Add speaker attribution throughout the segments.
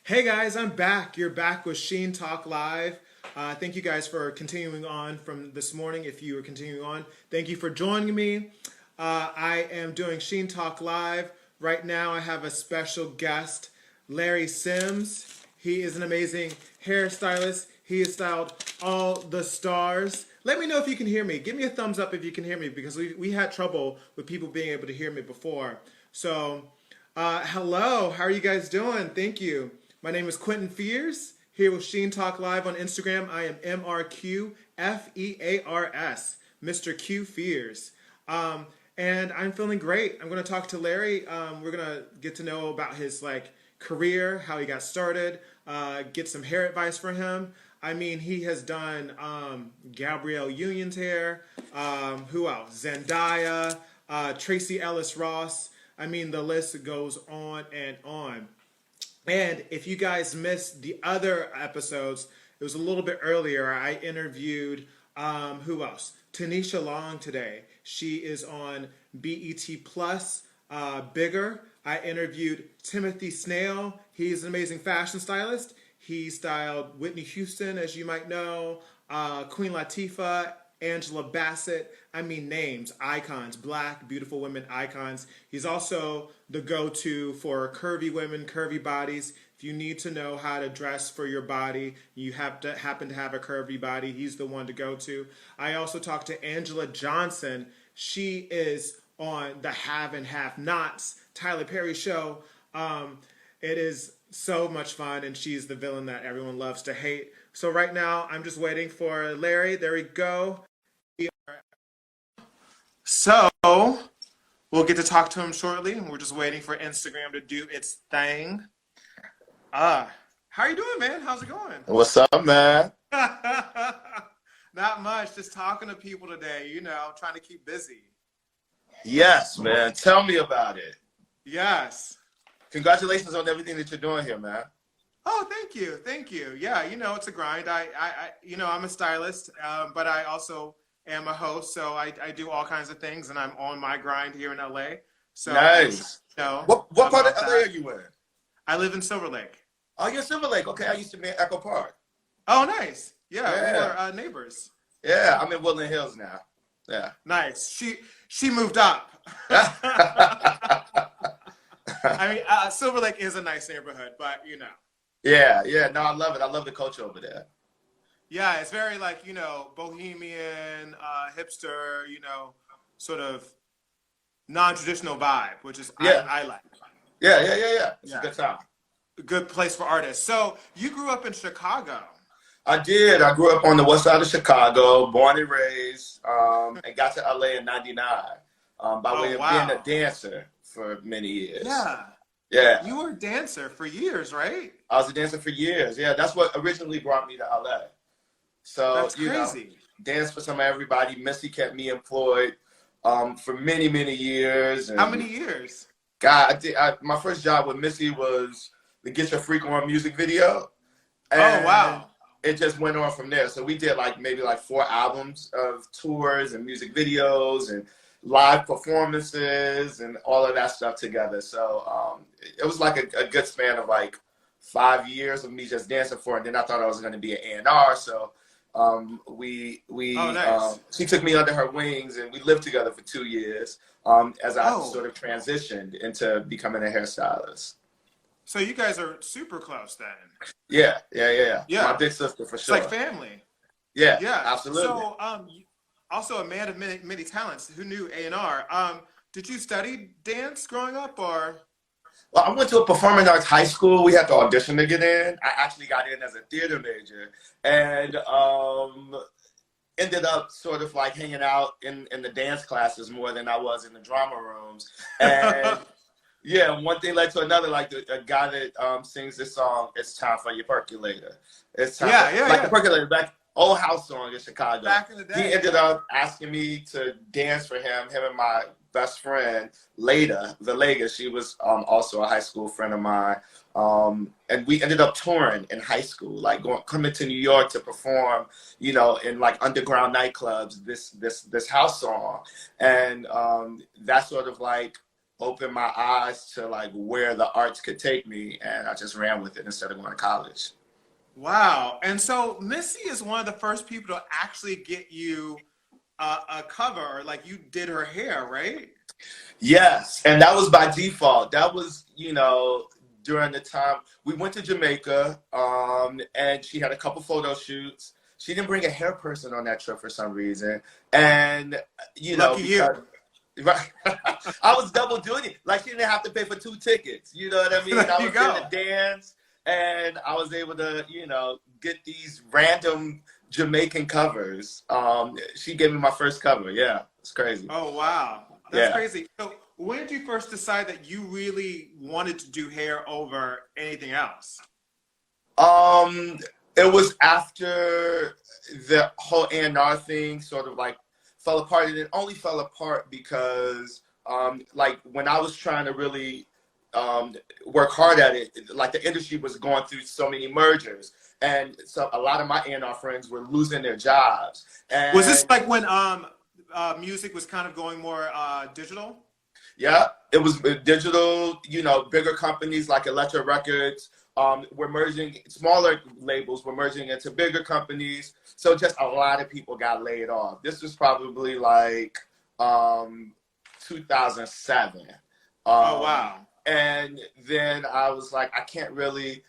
Speaker 1: Hey guys, I'm back. You're back with Sheen Talk Live. Thank you guys for continuing on from this morning. If you are continuing on, thank you for joining me. I am doing Sheen Talk Live. Right now, I have a special guest, Larry Sims. He is an amazing hairstylist. He has styled all the stars. Let me know if you can hear me. Give me a thumbs up if you can hear me because we had trouble with people being able to hear me before. So, hello. How are you guys doing? Thank you. My name is Quentin Fears, here with Sheen Talk Live on Instagram. I am MRQFEARS, Mr. Q Fears. And I'm feeling great. I'm going to talk to Larry. We're going to get to know about his career, how he got started, get some hair advice for him. I mean, he has done Gabrielle Union's hair. Who else? Zendaya, Tracy Ellis Ross. I mean, the list goes on and on. And if you guys missed the other episodes, it was a little bit earlier. I interviewed, who else? Tanisha Long today. She is on BET Plus, Bigger. I interviewed Timothy Snail. He's an amazing fashion stylist. He styled Whitney Houston, as you might know, Queen Latifah, Angela Bassett. I mean, names, icons, black, beautiful women icons. He's also the go-to for curvy women, curvy bodies. If you need to know how to dress for your body, you happen to have a curvy body, he's the one to go to. I also talked to Angela Johnson. She is on the Have and Have Nots Tyler Perry show. It is so much fun, and she's the villain that everyone loves to hate. So right now, I'm just waiting for Larry. There we go. So we'll get to talk to him shortly. We're just waiting for Instagram to do its thing. How are you doing, man? How's it going?
Speaker 2: What's up, man?
Speaker 1: Not much. Just talking to people today, trying to keep busy.
Speaker 2: Yes, man. Tell me about it.
Speaker 1: Yes.
Speaker 2: Congratulations on everything that you're doing here, man.
Speaker 1: Oh, thank you. Thank you. Yeah, it's a grind. I'm a stylist, but I also am a host, so I do all kinds of things, and I'm on my grind here in LA. So
Speaker 2: nice. What part of LA are you in?
Speaker 1: I live in Silver Lake.
Speaker 2: Oh, you're Silver Lake. Okay, I used to be in Echo Park.
Speaker 1: Oh, nice. Yeah. We were neighbors.
Speaker 2: Yeah, I'm in Woodland Hills now. Yeah.
Speaker 1: Nice. She moved up. I mean, Silver Lake is a nice neighborhood, but
Speaker 2: Yeah. No, I love it. I love the culture over there.
Speaker 1: Yeah, it's very bohemian, hipster, sort of non-traditional vibe, which is I like.
Speaker 2: Yeah. It's a good time.
Speaker 1: Good place for artists. So you grew up in Chicago.
Speaker 2: I did. I grew up on the west side of Chicago, born and raised, and got to LA in '99 by way of being a dancer for many years. Yeah.
Speaker 1: You were a dancer for years, right?
Speaker 2: I was a dancer for years. Yeah, that's what originally brought me to LA. So,
Speaker 1: that's crazy.
Speaker 2: Danced for some of everybody. Missy kept me employed for many, many years. And
Speaker 1: how many years?
Speaker 2: God, my first job with Missy was the Get Your Freak On music video. And
Speaker 1: oh, wow.
Speaker 2: It just went on from there. So we did maybe 4 albums of tours and music videos and live performances and all of that stuff together. So it was a good span of 5 years of me just dancing for it. And then I thought I was going to be an A&R. So nice. She took me under her wings and we lived together for 2 years as I sort of transitioned into becoming a hairstylist.
Speaker 1: So you guys are super close then.
Speaker 2: Yeah. My big sister for sure.
Speaker 1: It's like family.
Speaker 2: Yeah, absolutely.
Speaker 1: So also a man of many talents. Who knew A&R? Did you study dance growing up or?
Speaker 2: Well, I went to a performing arts high school. We had to audition to get in. I actually got in as a theater major and ended up sort of hanging out in the dance classes more than I was in the drama rooms. And yeah, one thing led to another. A guy that sings this song, "It's Time for Your Percolator." It's time the percolator, back old house song in Chicago.
Speaker 1: Back in the day.
Speaker 2: He ended up asking me to dance for him and my best friend, Leda Valega. She was also a high school friend of mine. And we ended up touring in high school, coming to New York to perform, in underground nightclubs, this house song. And that sort of opened my eyes to like where the arts could take me, and I just ran with it instead of going to college.
Speaker 1: Wow. And so Missy is one of the first people to actually get you a cover, like you did her hair, right?
Speaker 2: Yes, and that was by default. That was, during the time we went to Jamaica, and she had a couple photo shoots. She didn't bring a hair person on that trip for some reason, and
Speaker 1: Lucky you.
Speaker 2: because right, I was double duty. Like she didn't have to pay for 2 tickets. You know what I mean?
Speaker 1: There
Speaker 2: I
Speaker 1: you
Speaker 2: was there
Speaker 1: go.
Speaker 2: to dance, and I was able to, get these random Jamaican covers. She gave me my first cover. Yeah, it's crazy.
Speaker 1: Oh, wow. That's
Speaker 2: Yeah.
Speaker 1: crazy. So when did you first decide that you really wanted to do hair over anything else?
Speaker 2: Um, it was after the whole A&R thing sort of like fell apart, and it only fell apart because like when I was trying to really work hard at it, like the industry was going through so many mergers, and so a lot of my A&R friends were losing their jobs.
Speaker 1: Was this
Speaker 2: And
Speaker 1: like when music was kind of going more digital?
Speaker 2: yeah, it was digital, bigger companies like Elektra Records were merging, smaller labels were merging into bigger companies. So just a lot of people got laid off. This was probably like 2007.
Speaker 1: Oh, wow.
Speaker 2: And then I was like, I can't really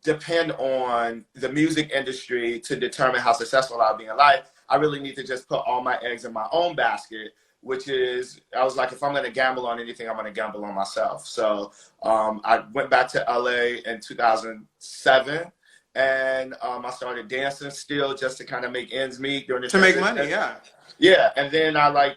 Speaker 2: depend on the music industry to determine how successful I'll be in life. I really need to just put all my eggs in my own basket, which is, I was like, if I'm going to gamble on anything, I'm going to gamble on myself. So I went back to LA in 2007, and I started dancing still just to kind of make ends meet during the
Speaker 1: To make
Speaker 2: transition.
Speaker 1: money, yeah.
Speaker 2: Yeah, and then I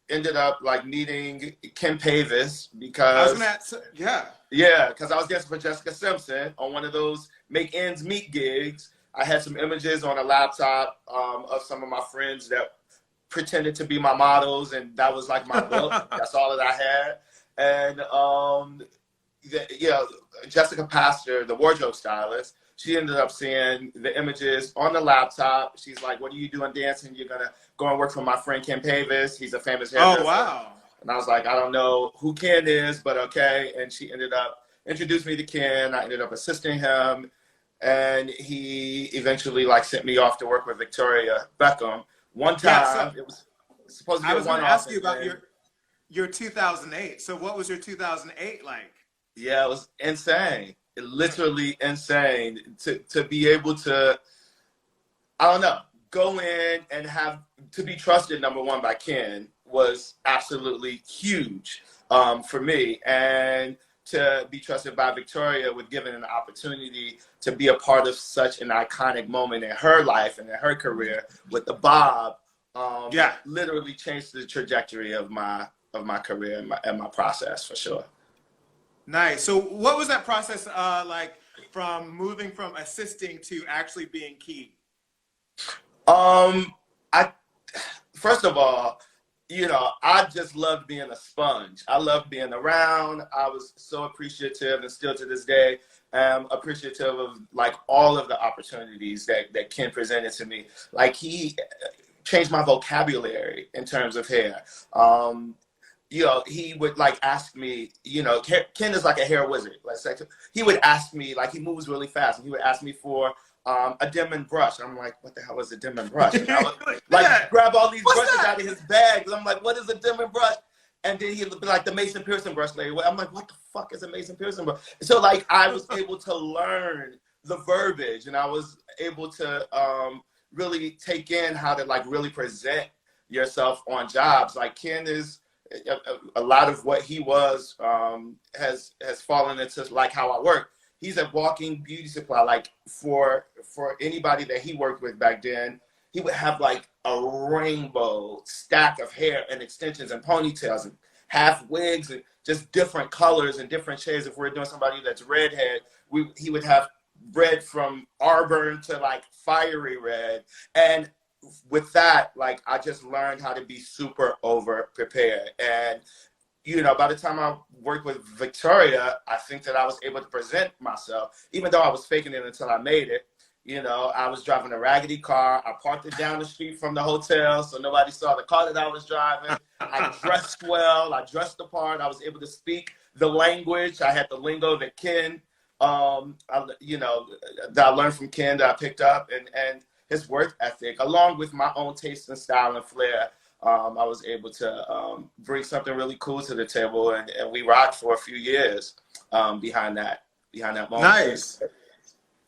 Speaker 2: ended up like meeting Kim Pavis
Speaker 1: I was
Speaker 2: because
Speaker 1: gonna ask, yeah.
Speaker 2: yeah, because I was dancing for Jessica Simpson on one of those make ends meet gigs. I had some images on a laptop of some of my friends that pretended to be my models, and that was like my book. That's all that I had. And Jessica Pastor, the wardrobe stylist, she ended up seeing the images on the laptop. She's like, "What are you doing dancing? You're gonna go and work for my friend Ken Pavis. He's a famous
Speaker 1: Oh,
Speaker 2: hairdresser."
Speaker 1: wow.
Speaker 2: And I was like, "I don't know who Ken is, but okay." And she ended up introduced me to Ken. I ended up assisting him, and he eventually like sent me off to work with Victoria Beckham. One
Speaker 1: Yeah, so
Speaker 2: time, it was supposed to
Speaker 1: I
Speaker 2: be a
Speaker 1: was gonna
Speaker 2: one-off,
Speaker 1: ask you
Speaker 2: and
Speaker 1: about
Speaker 2: then
Speaker 1: your 2008. So what was your 2008 like?
Speaker 2: yeah, it was insane. It literally insane to be able to, I don't know, go in and have to be trusted. Number one by Ken was absolutely huge for me, and to be trusted by Victoria with given an opportunity to be a part of such an iconic moment in her life and in her career with the Bob,
Speaker 1: Yeah.
Speaker 2: literally changed the trajectory of my career and my process for sure.
Speaker 1: Nice. So what was that process like from moving from assisting to actually being key?
Speaker 2: I first of all, I just loved being a sponge. I loved being around. I was so appreciative, and still to this day, am appreciative of like all of the opportunities that Ken presented to me. Like he changed my vocabulary in terms of hair. He would like ask me, Ken is like a hair wizard. He would ask me, like he moves really fast, and he would ask me for a Denman brush. And I'm like, what the hell is a Denman brush? And I would like grab all these
Speaker 1: What's
Speaker 2: brushes
Speaker 1: that?
Speaker 2: out of his bag. And I'm like, what is a Denman brush? And then he would be like the Mason Pearson brush lady. I'm like, what the fuck is a Mason Pearson brush? So like I was able to learn the verbiage, and I was able to really take in how to like really present yourself on jobs. Like Ken is a lot of what he was has fallen into like how I work. He's a walking beauty supply. Like for anybody that he worked with back then, he would have like a rainbow stack of hair and extensions and ponytails and half wigs and just different colors and different shades. If we're doing somebody that's redhead, he would have red from auburn to like fiery red. And with that, like I just learned how to be super over prepared. And by the time I worked with Victoria, I think that I was able to present myself, even though I was faking it until I made it. You know, I was driving a raggedy car. I parked it down the street from the hotel so nobody saw the car that I was driving. I dressed well. I dressed the part. I was able to speak the language. I had the lingo that Ken, you know, that I learned from Ken that I picked up, and his work ethic, along with my own taste and style and flair. I was able to bring something really cool to the table, and we rocked for a few years behind that moment.
Speaker 1: Nice.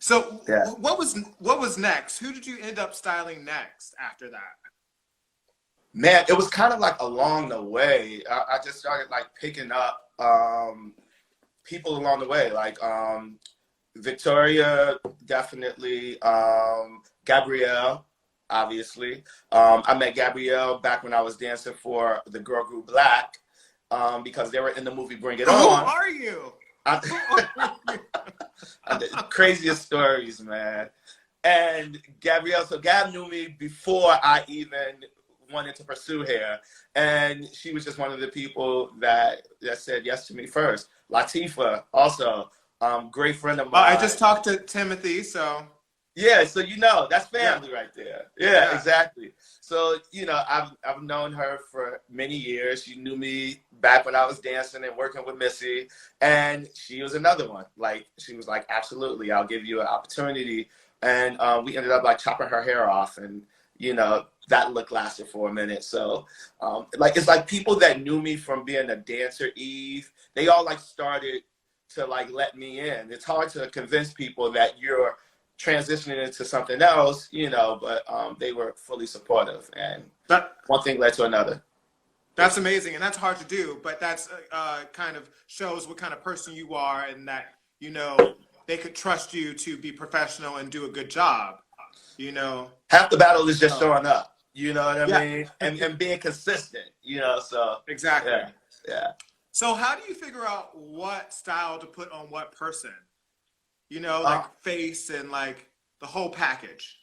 Speaker 1: So
Speaker 2: yeah.
Speaker 1: what was next? Who did you end up styling next after that?
Speaker 2: Man, it was kind of like along the way. I just started like picking up people along the way, like Victoria, definitely, Gabrielle, obviously. I met Gabrielle back when I was dancing for the girl group Black because they were in the movie Bring It On.
Speaker 1: Who are you?
Speaker 2: The craziest stories, man. And Gabrielle, so Gab knew me before I even wanted to pursue hair, and she was just one of the people that said yes to me first. Latifah, also, great friend of mine.
Speaker 1: I just talked to Timothy, so
Speaker 2: yeah, so you know that's family right there. Yeah, exactly. So you know, I've known her for many years. She knew me back when I was dancing and working with Missy, and she was another one. Like she was like, absolutely, I'll give you an opportunity. And we ended up like chopping her hair off, and you know that look lasted for a minute. So like it's like people that knew me from being a dancer, Eve, they all like started to like let me in. It's hard to convince people that you're transitioning into something else, you know, but they were fully supportive, and one thing led to another.
Speaker 1: That's amazing, and that's hard to do, but that's kind of shows what kind of person you are, and that, you know, they could trust you to be professional and do a good job, you know.
Speaker 2: Half the battle is just showing up, you know what I mean, and being consistent, you know. So
Speaker 1: exactly.
Speaker 2: Yeah.
Speaker 1: So how do you figure out what style to put on what person? You know, like face and like the whole package.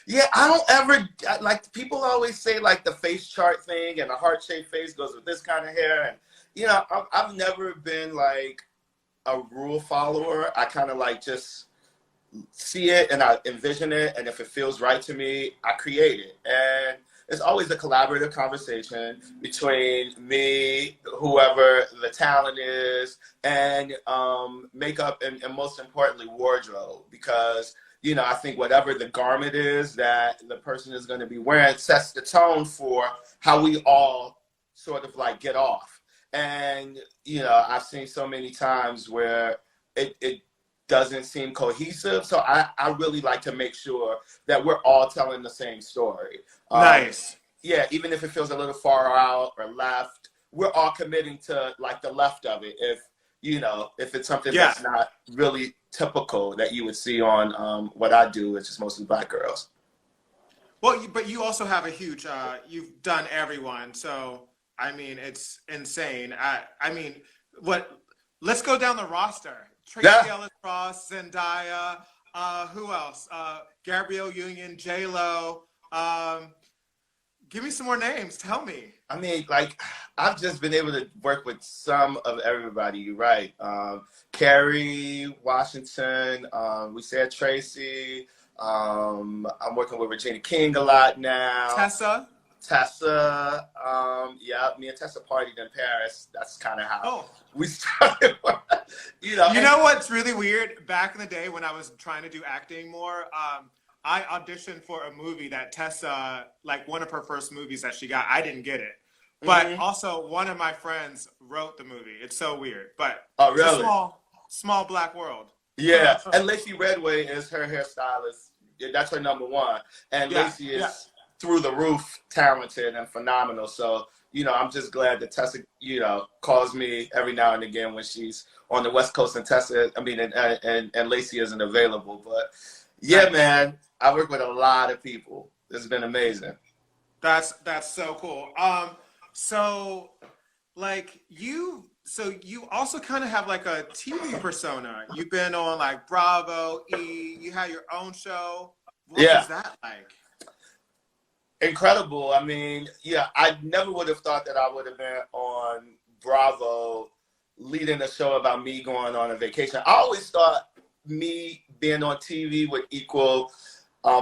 Speaker 2: Yeah, I don't ever, like, people always say like the face chart thing and a heart-shaped face goes with this kind of hair. And, you know, I've never been like a rule follower. I kind of like just see it and I envision it. And if it feels right to me, I create it. And it's always a collaborative conversation between me, whoever the talent is, and makeup, and most importantly, wardrobe. Because, you know, I think whatever the garment is that the person is going to be wearing sets the tone for how we all sort of like get off. And, you know, I've seen so many times where it doesn't seem cohesive. So I really like to make sure that we're all telling the same story.
Speaker 1: Nice.
Speaker 2: Yeah, even if it feels a little far out or left, we're all committing to like the left of it. If, you know, if it's something that's not really typical that you would see on what I do, which is mostly Black girls.
Speaker 1: Well, but you also have a huge, you've done everyone. So, I mean, it's insane. I mean, let's go down the roster. Tracy Ellis Ross, Zendaya, who else? Gabrielle Union, J-Lo. Give me some more names. Tell me.
Speaker 2: I mean, like, I've just been able to work with some of everybody. You're right. Carrie Washington. We said Tracy. I'm working with Regina King a lot now.
Speaker 1: Tessa.
Speaker 2: Yeah, me and Tessa partied in Paris. That's kind of how we started. You know
Speaker 1: what's really weird? Back in the day when I was trying to do acting more, I auditioned for a movie that Tessa, like one of her first movies that she got. I didn't get it, but also one of my friends wrote the movie. It's so weird, but
Speaker 2: really?
Speaker 1: It's a small Black world.
Speaker 2: Yeah, and Lacey Redway is her hairstylist. That's her number one, and Lacey is through the roof talented and phenomenal. So, you know, I'm just glad that Tessa, you know, calls me every now and again when she's on the West Coast, and Tessa, I mean, and Lacey isn't available. But yeah, man, I work with a lot of people. It's been amazing.
Speaker 1: That's so cool. So like you also kind of have like a TV persona. You've been on like Bravo, E, you had your own show. What was that like?
Speaker 2: Incredible. I mean, yeah, I never would have thought that I would have been on Bravo leading a show about me going on a vacation. I always thought me being on TV would equal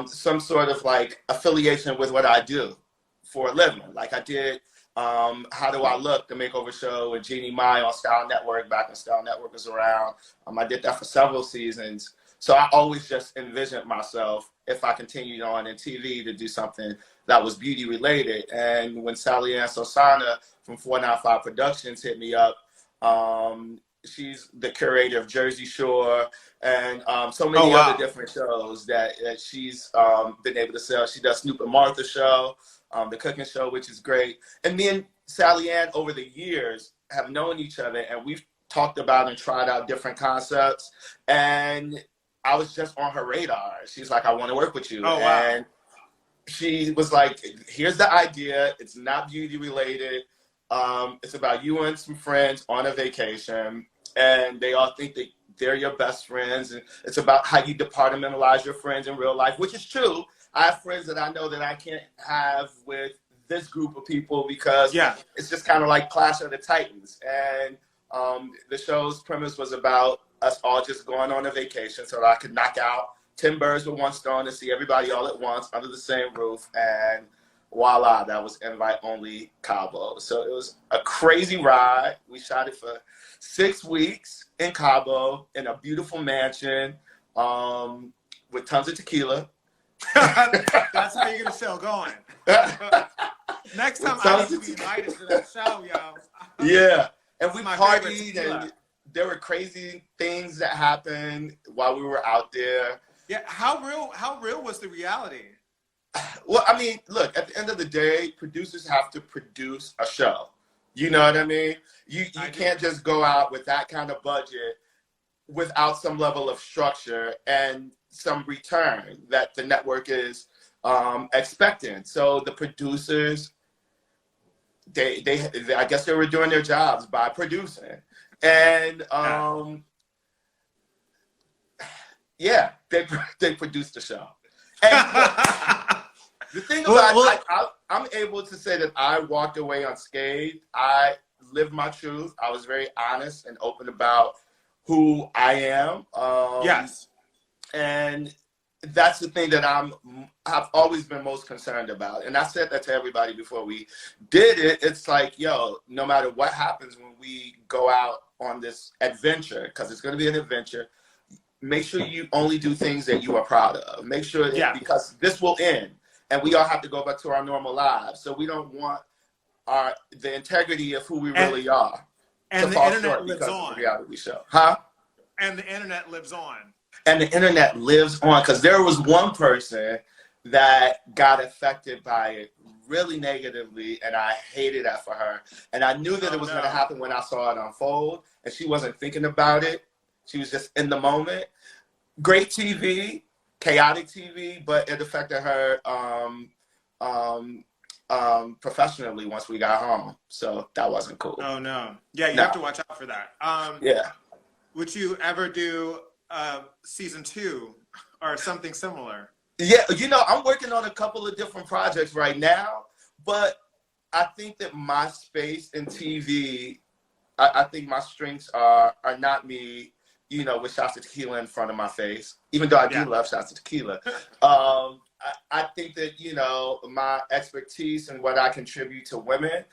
Speaker 2: some sort of like affiliation with what I do for a living. Like I did How Do I Look, the makeover show with Jeannie Mai on Style Network back when Style Network was around. I did that for several seasons. So I always just envisioned myself, if I continued on in TV, to do something that was beauty related. And when Sally Ann Sosana from 495 Productions hit me up, she's the curator of Jersey Shore and so many other different shows that she's been able to sell. She does Snoop and Martha show, the cooking show, which is great. And me and Sally Ann over the years have known each other, and we've talked about and tried out different concepts. And I was just on her radar. She's like, I want to work with you.
Speaker 1: Oh, wow.
Speaker 2: And she was like, here's the idea. It's not beauty related. It's about you and some friends on a vacation, and they all think that they're your best friends. And it's about how you departmentalize your friends in real life, which is true. I have friends that I know that I can't have with this group of people because it's just kind of like Clash of the Titans. And the show's premise was about us all just going on a vacation so that I could knock out 10 birds with one stone and see everybody all at once under the same roof. And voila, that was invite only Cabo. So it was a crazy ride. We shot it for 6 weeks in Cabo in a beautiful mansion with tons of tequila.
Speaker 1: That's how you're gonna show going. Next time I need to be invited to that show, y'all.
Speaker 2: Yeah, and we partied, and there were crazy things that happened while we were out there.
Speaker 1: Yeah, how real was the reality?
Speaker 2: Well, I mean, look, at the end of the day, producers have to produce a show. You know what I mean? You can't just go out with that kind of budget without some level of structure and some return that the network is expecting. So the producers, they I guess they were doing their jobs by producing. And they produced the show. And the thing about it, I'm able to say that I walked away unscathed. I lived my truth. I was very honest and open about who I am.
Speaker 1: Yes.
Speaker 2: And that's the thing that I've always been most concerned about. And I said that to everybody before we did it. It's like, yo, no matter what happens when we go out on this adventure, because it's going to be an adventure, make sure you only do things that you are proud of. Make sure that, because this will end and we all have to go back to our normal lives. So we don't want the integrity of who we really are
Speaker 1: and
Speaker 2: to
Speaker 1: the
Speaker 2: fall
Speaker 1: internet
Speaker 2: short
Speaker 1: lives
Speaker 2: because
Speaker 1: on.
Speaker 2: of the reality show. Huh?
Speaker 1: And the internet lives on.
Speaker 2: And the internet lives on, because there was one person that got affected by it really negatively, and I hated that for her. And I knew that it was going to happen when I saw it unfold, and she wasn't thinking about it. She was just in the moment. Great TV, chaotic TV, but it affected her professionally once we got home. So that wasn't cool.
Speaker 1: Oh, no. Yeah, you have to watch out for that.
Speaker 2: Yeah.
Speaker 1: Would you ever do season 2 or something similar?
Speaker 2: Yeah, I'm working on a couple of different projects right now, but I think that my space in TV, I think my strengths are not me, with shots of tequila in front of my face, even though I do love shots of tequila. I think that, my expertise and what I contribute to women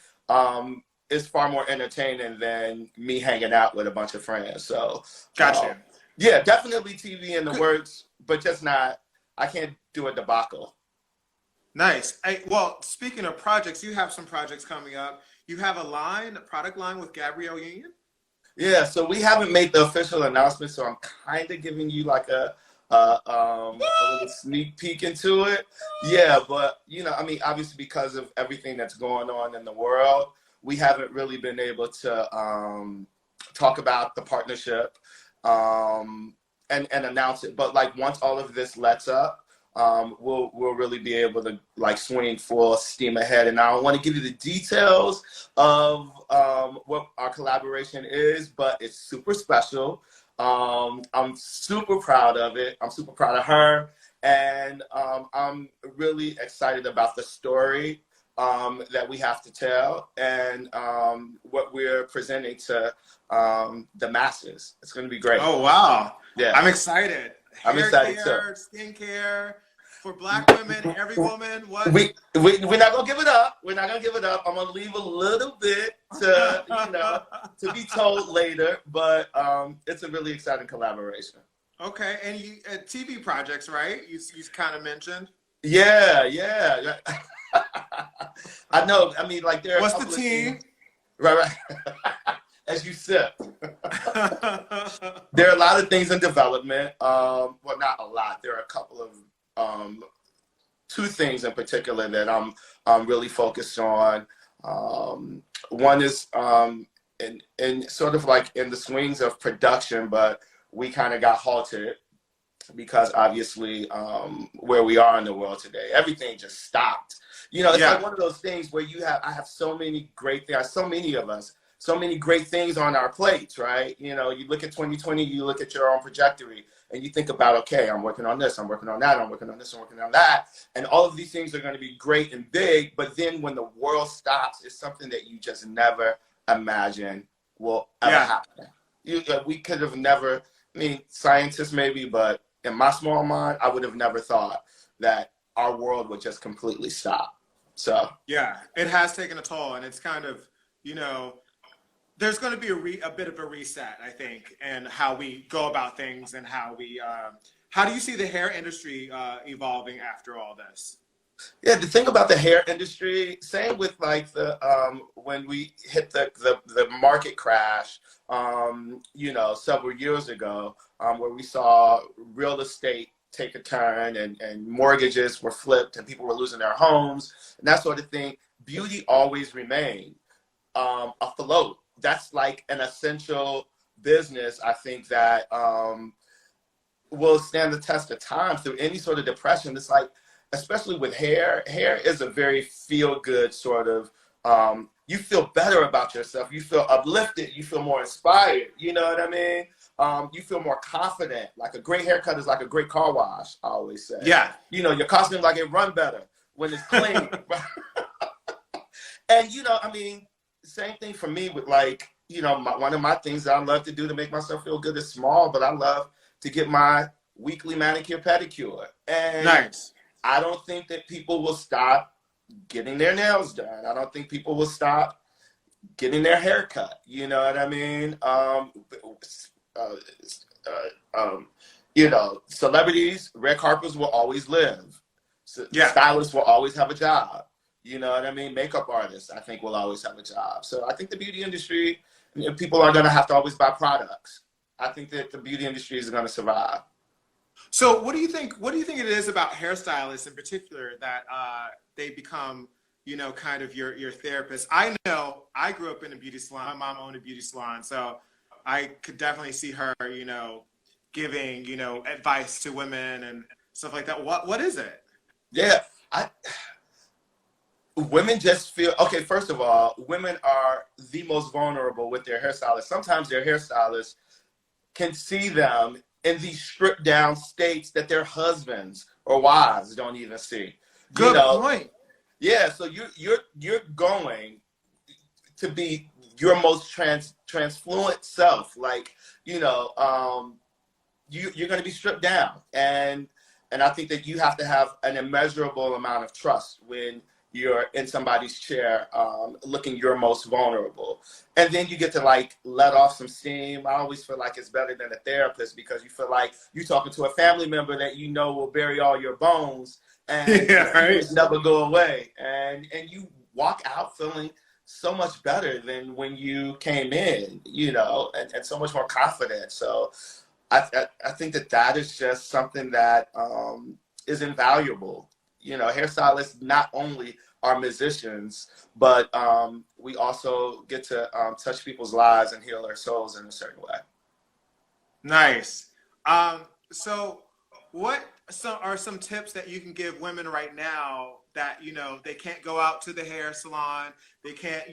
Speaker 2: is far more entertaining than me hanging out with a bunch of friends. So,
Speaker 1: gotcha.
Speaker 2: Yeah, definitely TV in the works, but just not, I can't do a debacle.
Speaker 1: Nice. Well, speaking of projects, you have some projects coming up. You have a product line with Gabrielle Union? Yeah,
Speaker 2: so we haven't made the official announcement, so I'm kind of giving you like a little sneak peek into it. Yeah, but, obviously because of everything that's going on in the world, we haven't really been able to talk about the partnership and announce it. But like once all of this lets up, we'll really be able to like swing full steam ahead. And I don't want to give you the details of what our collaboration is, but it's super special. I'm super proud of it. I'm super proud of her. And I'm really excited about the story that we have to tell and what we're presenting to the masses. It's going to be great.
Speaker 1: Oh, wow.
Speaker 2: Yeah,
Speaker 1: I'm excited.
Speaker 2: I'm
Speaker 1: Hair
Speaker 2: excited too.
Speaker 1: care, skincare for Black women, every woman. What?
Speaker 2: We're not gonna give it up. We're not gonna give it up. I'm gonna leave a little bit to to be told later, but it's a really exciting collaboration.
Speaker 1: Okay, and you TV projects, right? You kind of mentioned.
Speaker 2: Yeah, yeah. I know. I mean, like there are a
Speaker 1: What's the
Speaker 2: couple of
Speaker 1: team?
Speaker 2: things. Right, right. As you sip. There are a lot of things in development. Well, not a lot. There are a couple of two things in particular that I'm really focused on. One is in sort of like in the swings of production, but we kind of got halted because obviously where we are in the world today, everything just stopped. You know, it's like one of those things where I have so many great things, so many of us, so many great things on our plates, right? You know, you look at 2020, you look at your own trajectory and you think about, okay, I'm working on this, I'm working on that, I'm working on this, I'm working on that. And all of these things are going to be great and big, but then when the world stops, it's something that you just never imagine will ever happen. We could have never, I mean, scientists maybe, but in my small mind, I would have never thought that our world would just completely stop. So
Speaker 1: yeah, it has taken a toll, and it's kind of, there's going to be a bit of a reset, I think, and how we go about things and how we. How do you see the hair industry evolving after all this?
Speaker 2: Yeah, the thing about the hair industry, same with like the when we hit the market crash, several years ago, where we saw real estate take a turn and mortgages were flipped and people were losing their homes and that sort of thing. Beauty always remained afloat. That's like an essential business, I think, that will stand the test of time through any sort of depression. It's like, especially with hair is a very feel-good sort of, you feel better about yourself. You feel uplifted. You feel more inspired. You know what I mean? You feel more confident. Like a great haircut is like a great car wash, I always say.
Speaker 1: Yeah.
Speaker 2: You know, your costume like it run better when it's clean. And, I mean, same thing for me with like, one of my things that I love to do to make myself feel good is small, but I love to get my weekly manicure pedicure. And
Speaker 1: nice.
Speaker 2: I don't think that people will stop getting their nails done. I don't think people will stop getting their hair cut. You know what I mean? Celebrities, red carpets will always live. Stylists will always have a job. You know what I mean? Makeup artists, I think, will always have a job. So I think the beauty industry, people are going to have to always buy products. I think that the beauty industry is going to survive.
Speaker 1: So what do you think it is about hairstylists in particular that they become, kind of your therapist? I know I grew up in a beauty salon. My mom owned a beauty salon. So I could definitely see her, giving, advice to women and stuff like that. What is it?
Speaker 2: Yeah. Women just feel, okay, first of all, women are the most vulnerable with their hairstylists. Sometimes their hairstylists can see them in these stripped down states that their husbands or wives don't even see.
Speaker 1: Good point.
Speaker 2: Yeah, so you're going to be your most transfluent self. Like, you're going to be stripped down. And I think that you have to have an immeasurable amount of trust when you're in somebody's chair looking your most vulnerable. And then you get to like let off some steam. I always feel like it's better than a therapist because you feel like you're talking to a family member that will bury all your bones and never go away. And you walk out feeling so much better than when you came in, and so much more confident. So I think that is just something that is invaluable. Hairstylists not only are musicians, but we also get to touch people's lives and heal their souls in a certain way.
Speaker 1: Nice. So what are some tips that you can give women right now that, they can't go out to the hair salon, they can't,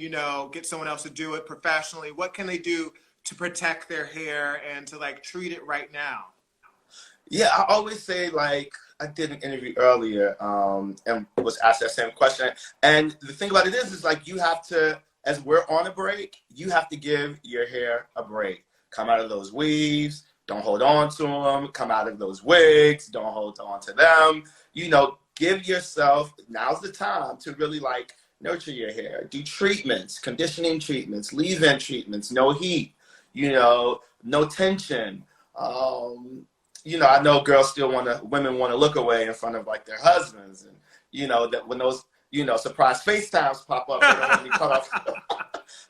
Speaker 1: get someone else to do it professionally? What can they do to protect their hair and to like treat it right now?
Speaker 2: Yeah, I always say, like, I did an interview earlier and was asked that same question. And the thing about it is like you have to, as we're on a break, you have to give your hair a break. Come out of those weaves, Don't hold on to them. Come out of those wigs. Don't hold on to them. You know, give yourself, now's the time to really like nurture your hair. Do treatments, conditioning treatments, leave-in treatments, no heat, you know, no tension. You know, I know girls still women want to look away in front of like their husbands. And, you know, that when those, you know, surprise FaceTimes pop up, they don't want to be caught off,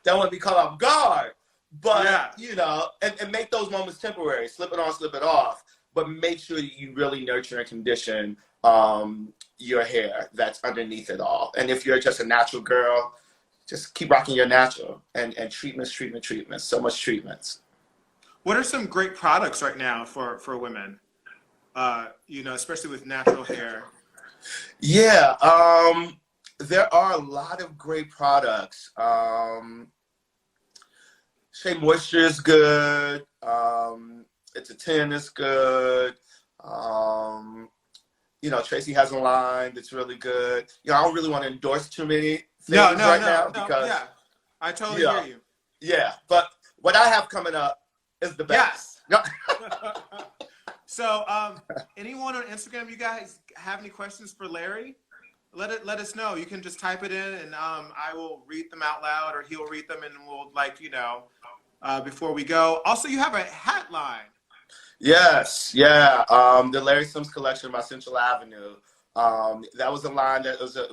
Speaker 2: they don't want to be caught off guard. But, yeah, you know, and make those moments temporary. Slip it on, slip it off. But make sure that you really nurture and condition your hair that's underneath it all. And if you're just a natural girl, just keep rocking your natural. And treatments. So much treatments.
Speaker 1: What are some great products right now for women? You know, especially with natural hair.
Speaker 2: Yeah, there are a lot of great products. Shea Moisture is good. It's a 10 is good. You know, Tracy has a line that's really good. You know, I don't really want to endorse too many things now because
Speaker 1: yeah, I totally hear you.
Speaker 2: Yeah, but what I have coming up is the best.
Speaker 1: Yes. So, anyone on Instagram, you guys have any questions for Larry? Let us know. You can just type it in, and I will read them out loud, or he'll read them, and we'll before we go. Also, you have a hat line.
Speaker 2: Yes, yeah. The Larry Sims collection by Central Avenue. That was a line that was a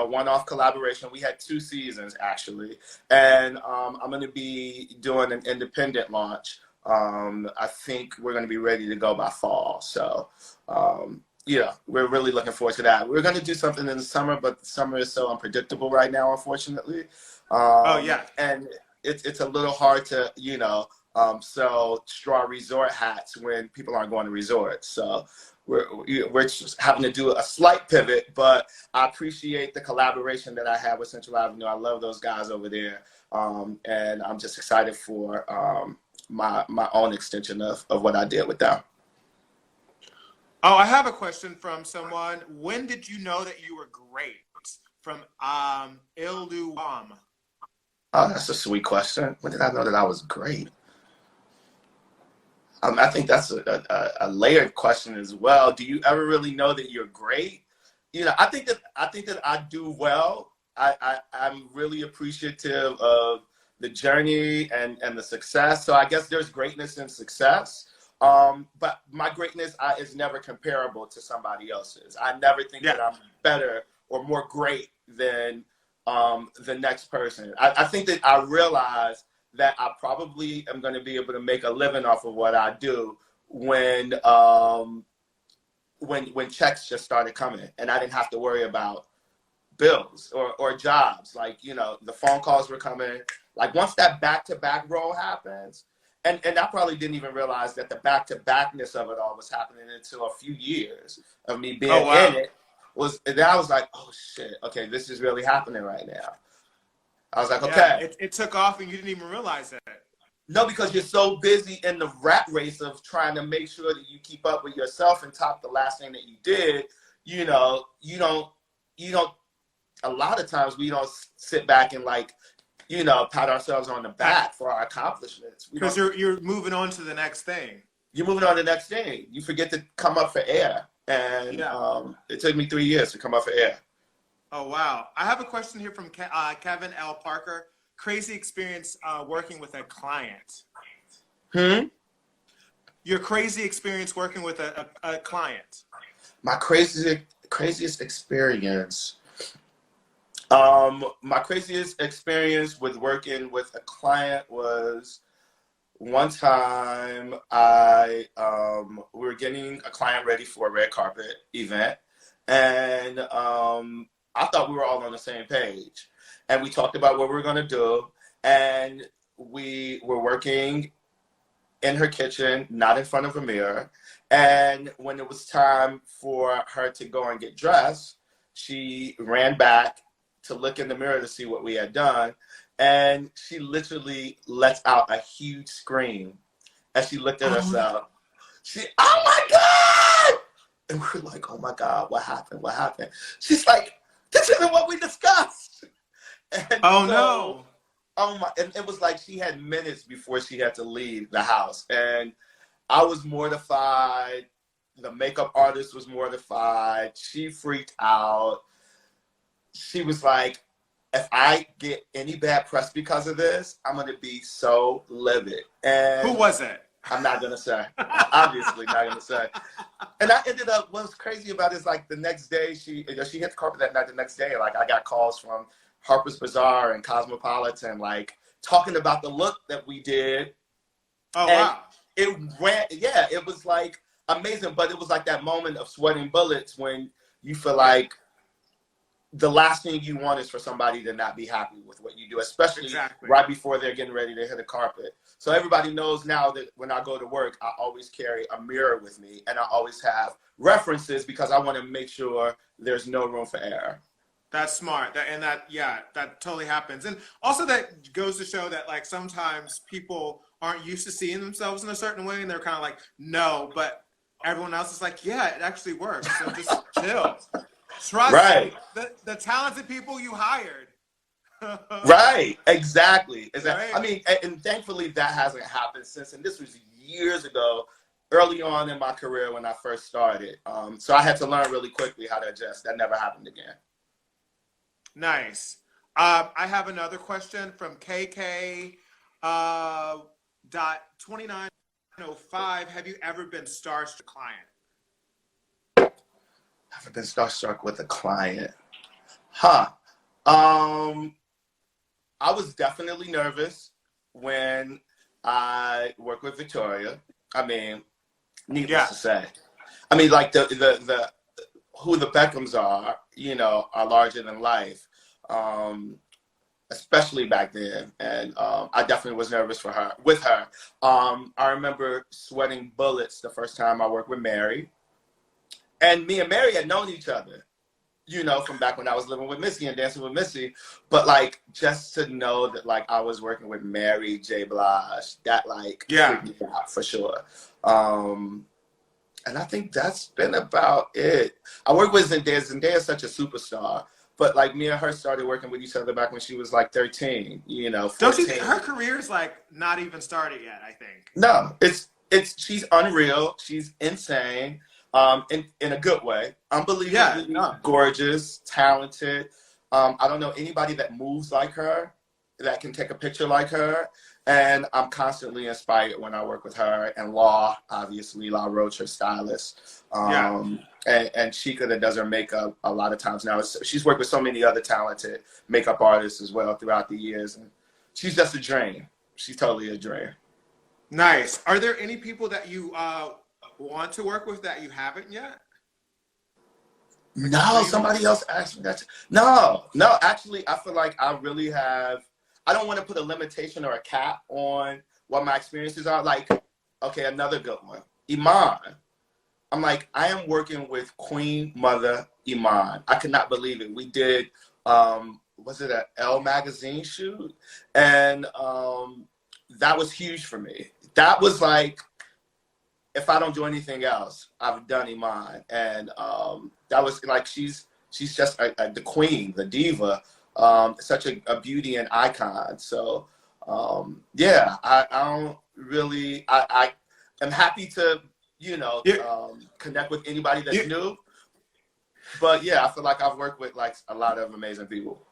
Speaker 2: one-off collaboration. We had 2 seasons actually, and I'm going to be doing an independent launch. I think we're going to be ready to go by fall. So, yeah, we're really looking forward to that. We're going to do something in the summer, but the summer is so unpredictable right now, unfortunately. And it's a little hard to, sell straw resort hats when people aren't going to resorts. So we're just having to do a slight pivot, but I appreciate the collaboration that I have with Central Avenue. I love those guys over there. And I'm just excited for my own extension of what I did with them.
Speaker 1: Oh, I have a question from someone. When did you know that you were great? From Iluwam.
Speaker 2: Oh, that's a sweet question. When did I know that I was great? I think that's a layered question as well. Do you ever really know that you're great? I think that I do well. I'm really appreciative of the journey and the success. So I guess there's greatness in success. But my greatness is never comparable to somebody else's. I never think that I'm better or more great than the next person. I think that I realize that I probably am going to be able to make a living off of what I do when checks just started coming and I didn't have to worry about bills or jobs. Like, the phone calls were coming. Like once that back-to-back role happens, and I probably didn't even realize that the back-to-backness of it all was happening until a few years of me being in it. And then I was like, oh shit, okay, this is really happening right now. I was like, okay.
Speaker 1: It took off and you didn't even realize that.
Speaker 2: No, because you're so busy in the rat race of trying to make sure that you keep up with yourself and top the last thing that you did. You don't, a lot of times we don't sit back and pat ourselves on the back for our accomplishments.
Speaker 1: Because you're moving on to the next thing.
Speaker 2: You're moving on to the next thing. You forget to come up for air. And it took me 3 years to come up for air.
Speaker 1: Oh, wow. I have a question here from Kevin L. Parker. Crazy experience working with a client. Your crazy experience working with a client.
Speaker 2: My craziest experience. My craziest experience with working with a client was one time we were getting a client ready for a red carpet event, and I thought we were all on the same page, and we talked about what we were going to do, and we were working in her kitchen, not in front of a mirror, and when it was time for her to go and get dressed, she ran back to look in the mirror to see what we had done, and she literally lets out a huge scream as she looked at herself. She, oh my God! And we're like, oh my God, what happened? What happened? She's like, this isn't what we discussed. And
Speaker 1: no.
Speaker 2: Oh my, and it was like she had minutes before she had to leave the house. And I was mortified. The makeup artist was mortified. She freaked out. She was like, if I get any bad press because of this, I'm going to be so livid. And
Speaker 1: who was it?
Speaker 2: I'm not going to say. Obviously not going to say. And I ended up, what's crazy about it is like the next day, she hit the carpet that night. The next day, like I got calls from Harper's Bazaar and Cosmopolitan, like talking about the look that we did.
Speaker 1: Oh,
Speaker 2: and
Speaker 1: wow.
Speaker 2: It was like amazing, but it was like that moment of sweating bullets when you feel like the last thing you want is for somebody to not be happy with what you do, especially right before they're getting ready to hit a carpet. So everybody knows now that when I go to work, I always carry a mirror with me, and I always have references because I want to make sure there's no room for error.
Speaker 1: That's smart. That totally happens. And also that goes to show that like sometimes people aren't used to seeing themselves in a certain way, and they're kind of like, no, but everyone else is like, yeah, it actually works. So just chill. Trust the talented people you hired.
Speaker 2: Right, exactly.
Speaker 1: Right.
Speaker 2: I mean, and thankfully that hasn't happened since, and this was years ago, early on in my career when I first started. So I had to learn really quickly how to adjust. That never happened again.
Speaker 1: Nice. I have another question from KK dot 2905. Have you ever been starstruck client?
Speaker 2: I've been starstruck with a client. Huh. I was definitely nervous when I worked with Victoria. I mean, needless to say. I mean, like the who the Beckhams are, you know, are larger than life, especially back then. And I definitely was nervous with her. I remember sweating bullets the first time I worked with Mary. And me and Mary had known each other, you know, from back when I was living with Missy and dancing with Missy. But like, just to know that like I was working with Mary J. Blige, that like freaked me out for sure. And I think that's been about it. I worked with Zendaya. Zendaya's such a superstar. But like me and her started working with each other back when she was like 13, you know, 14.
Speaker 1: Her career's like not even started yet, I think.
Speaker 2: No, she's unreal. She's insane. In a good way, unbelievably gorgeous, talented. I don't know anybody that moves like her, that can take a picture like her, and I'm constantly inspired when I work with her. And Law, obviously, Law Roach, her stylist, and Chica that does her makeup a lot of times now. She's worked with so many other talented makeup artists as well throughout the years, and she's just a dream. She's totally a dream.
Speaker 1: Nice. Are there any people that you want to work with that you haven't yet?
Speaker 2: No, somebody else asked me that. No, actually, I feel like I really have. I don't want to put a limitation or a cap on what my experiences are. Like, okay, another good one, Iman. I'm like, I am working with Queen Mother Iman. I could not believe it. We did, was it an Elle magazine shoot? And that was huge for me. That was like, if I don't do anything else, I've done Iman. And that was like, she's just the queen, the diva, such a beauty and icon. So yeah, I don't really, I am happy to, you know, connect with anybody that's new. But yeah, I feel like I've worked with like a lot of amazing people.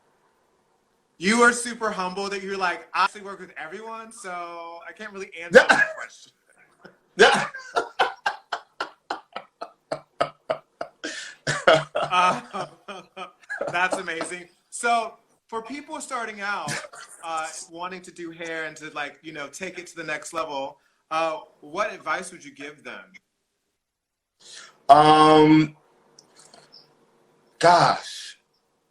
Speaker 1: You are super humble that you're like, I actually work with everyone, so I can't really answer that question. That's amazing. So for people starting out, wanting to do hair and to like, you know, take it to the next level, what advice would you give them?
Speaker 2: Gosh,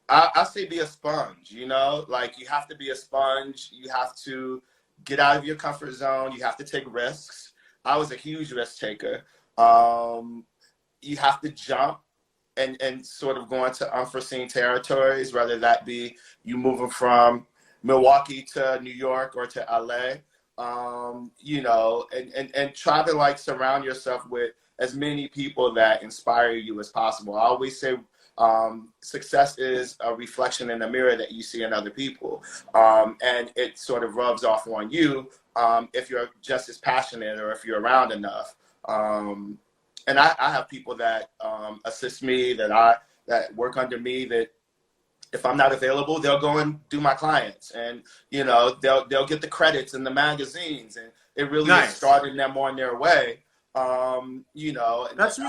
Speaker 2: I say be a sponge, you know, like you have to be a sponge. You have to get out of your comfort zone. You have to take risks. I was a huge risk taker. You have to jump and sort of go into unforeseen territories, whether that be you moving from Milwaukee to New York or to LA, you know, and try to like surround yourself with as many people that inspire you as possible. I always say success is a reflection in the mirror that you see in other people. And it sort of rubs off on you if you're just as passionate or if you're around enough. And I have people that assist me, that work under me, that if I'm not available, they'll go and do my clients, and they'll get the credits in the magazines, and it really is
Speaker 1: Nice.
Speaker 2: starting them on their way.
Speaker 1: That's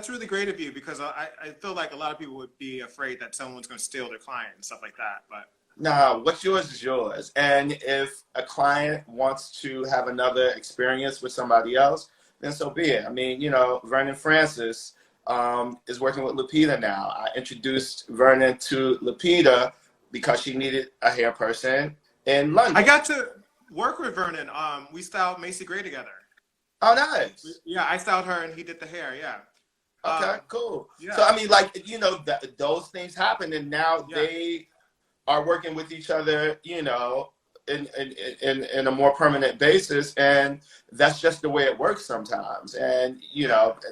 Speaker 1: really great of you, because I feel like a lot of people would be afraid that someone's going to steal their client and stuff like that. But
Speaker 2: no, what's yours is yours. And if a client wants to have another experience with somebody else, then so be it. I mean, Vernon Francis is working with Lupita now. I introduced Vernon to Lupita because she needed a hair person in London.
Speaker 1: I got to work with Vernon. We styled Macy Gray together.
Speaker 2: Oh, nice.
Speaker 1: Yeah, I styled her and he did the hair. Yeah.
Speaker 2: Okay, cool.
Speaker 1: Yeah.
Speaker 2: So, I mean, those things happen, and now they are working with each other, in a more permanent basis, and that's just the way it works sometimes. And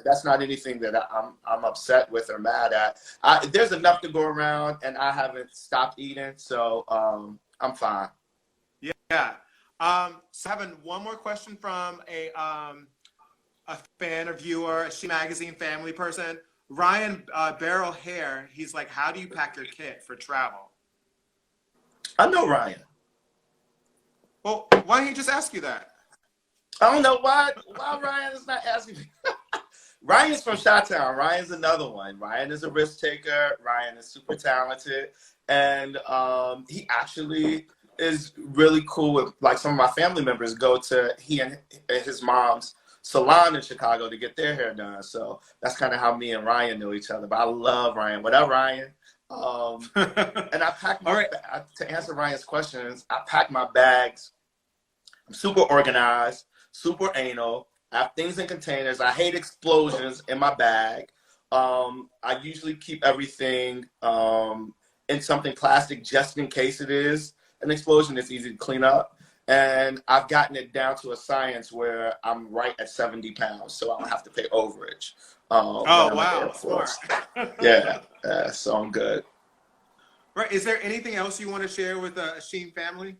Speaker 2: that's not anything that I'm upset with or mad at. There's enough to go around, and I haven't stopped eating, so I'm fine.
Speaker 1: Yeah. So having one more question from a fan or viewer, a She Magazine family person, Ryan Barrel Hair. He's like, how do you pack your kit for travel?
Speaker 2: I know Ryan.
Speaker 1: Well, why don't he just ask you that?
Speaker 2: I don't know why Ryan is not asking me. Ryan's from Chi-Town. Ryan's another one. Ryan is a risk taker. Ryan is super talented. And he actually is really cool with, like, some of my family members go to he and his mom's salon in Chicago to get their hair done. So that's kind of how me and Ryan know each other. But I love Ryan. What up, Ryan? And I pack to answer Ryan's questions, I pack my bags. I'm super organized, super anal. I have things in containers. I hate explosions in my bag. I usually keep everything in something plastic just in case it is an explosion. It's easy to clean up. And I've gotten it down to a science where I'm right at 70 pounds, so I don't have to pay overage.
Speaker 1: Oh, wow. Smart.
Speaker 2: Yeah, so I'm good.
Speaker 1: Right. Is there anything else you want to share with the Sheen family?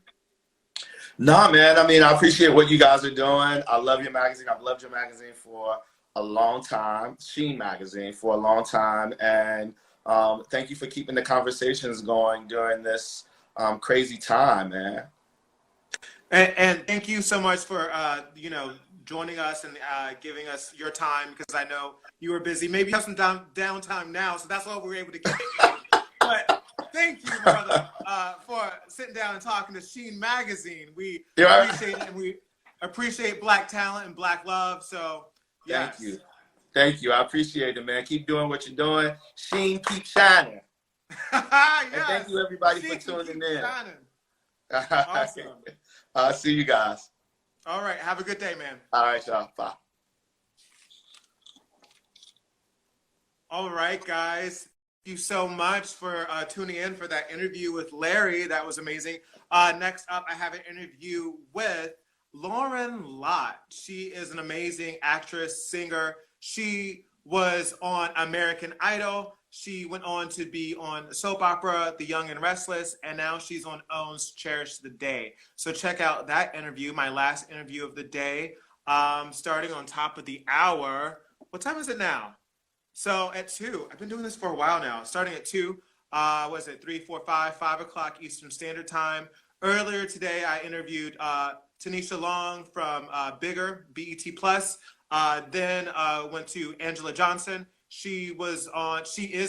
Speaker 2: No, man. I mean, I appreciate what you guys are doing. I love your magazine. I've loved your magazine for a long time, Sheen Magazine for a long time. And thank you for keeping the conversations going during this crazy time, man.
Speaker 1: And thank you so much for, joining us and giving us your time, because I know you were busy. Maybe you have some downtime now, so that's why we were able to get you. But thank you, brother, for sitting down and talking to Sheen Magazine. We appreciate it, and we appreciate Black talent and Black love. So, yes.
Speaker 2: Thank you. Thank you. I appreciate it, man. Keep doing what you're doing. Sheen, keep shining.
Speaker 1: Yes.
Speaker 2: And thank you, everybody, for tuning in. Awesome. I'll see you guys.
Speaker 1: All right. Have a good day, man.
Speaker 2: All right, y'all. Bye.
Speaker 1: All right, guys. Thank you so much for tuning in for that interview with Larry. That was amazing. Next up, I have an interview with Lauren Lott. She is an amazing actress, singer. She was on American Idol. She went on to be on soap opera, The Young and Restless, and now she's on OWN's Cherish the Day. So check out that interview, my last interview of the day, starting on top of the hour. What time is it now? So at 2, I've been doing this for a while now, starting at 2, what is it, 3, 4, 5 o'clock Eastern Standard Time. Earlier today, I interviewed Tanisha Long from Bigger, BET Plus. Then went to Angela Johnson. She is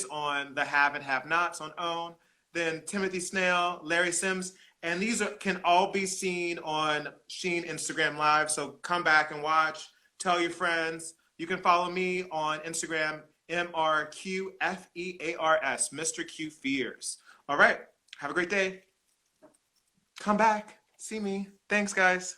Speaker 1: on The Have and Have Nots on OWN. Then Timothy Snell, Larry Sims, and these can all be seen on Sheen Instagram Live. So come back and watch. Tell your friends. You can follow me on Instagram, MRQFEARS, Mr. Q Fears. All right. Have a great day. Come back. See me. Thanks, guys.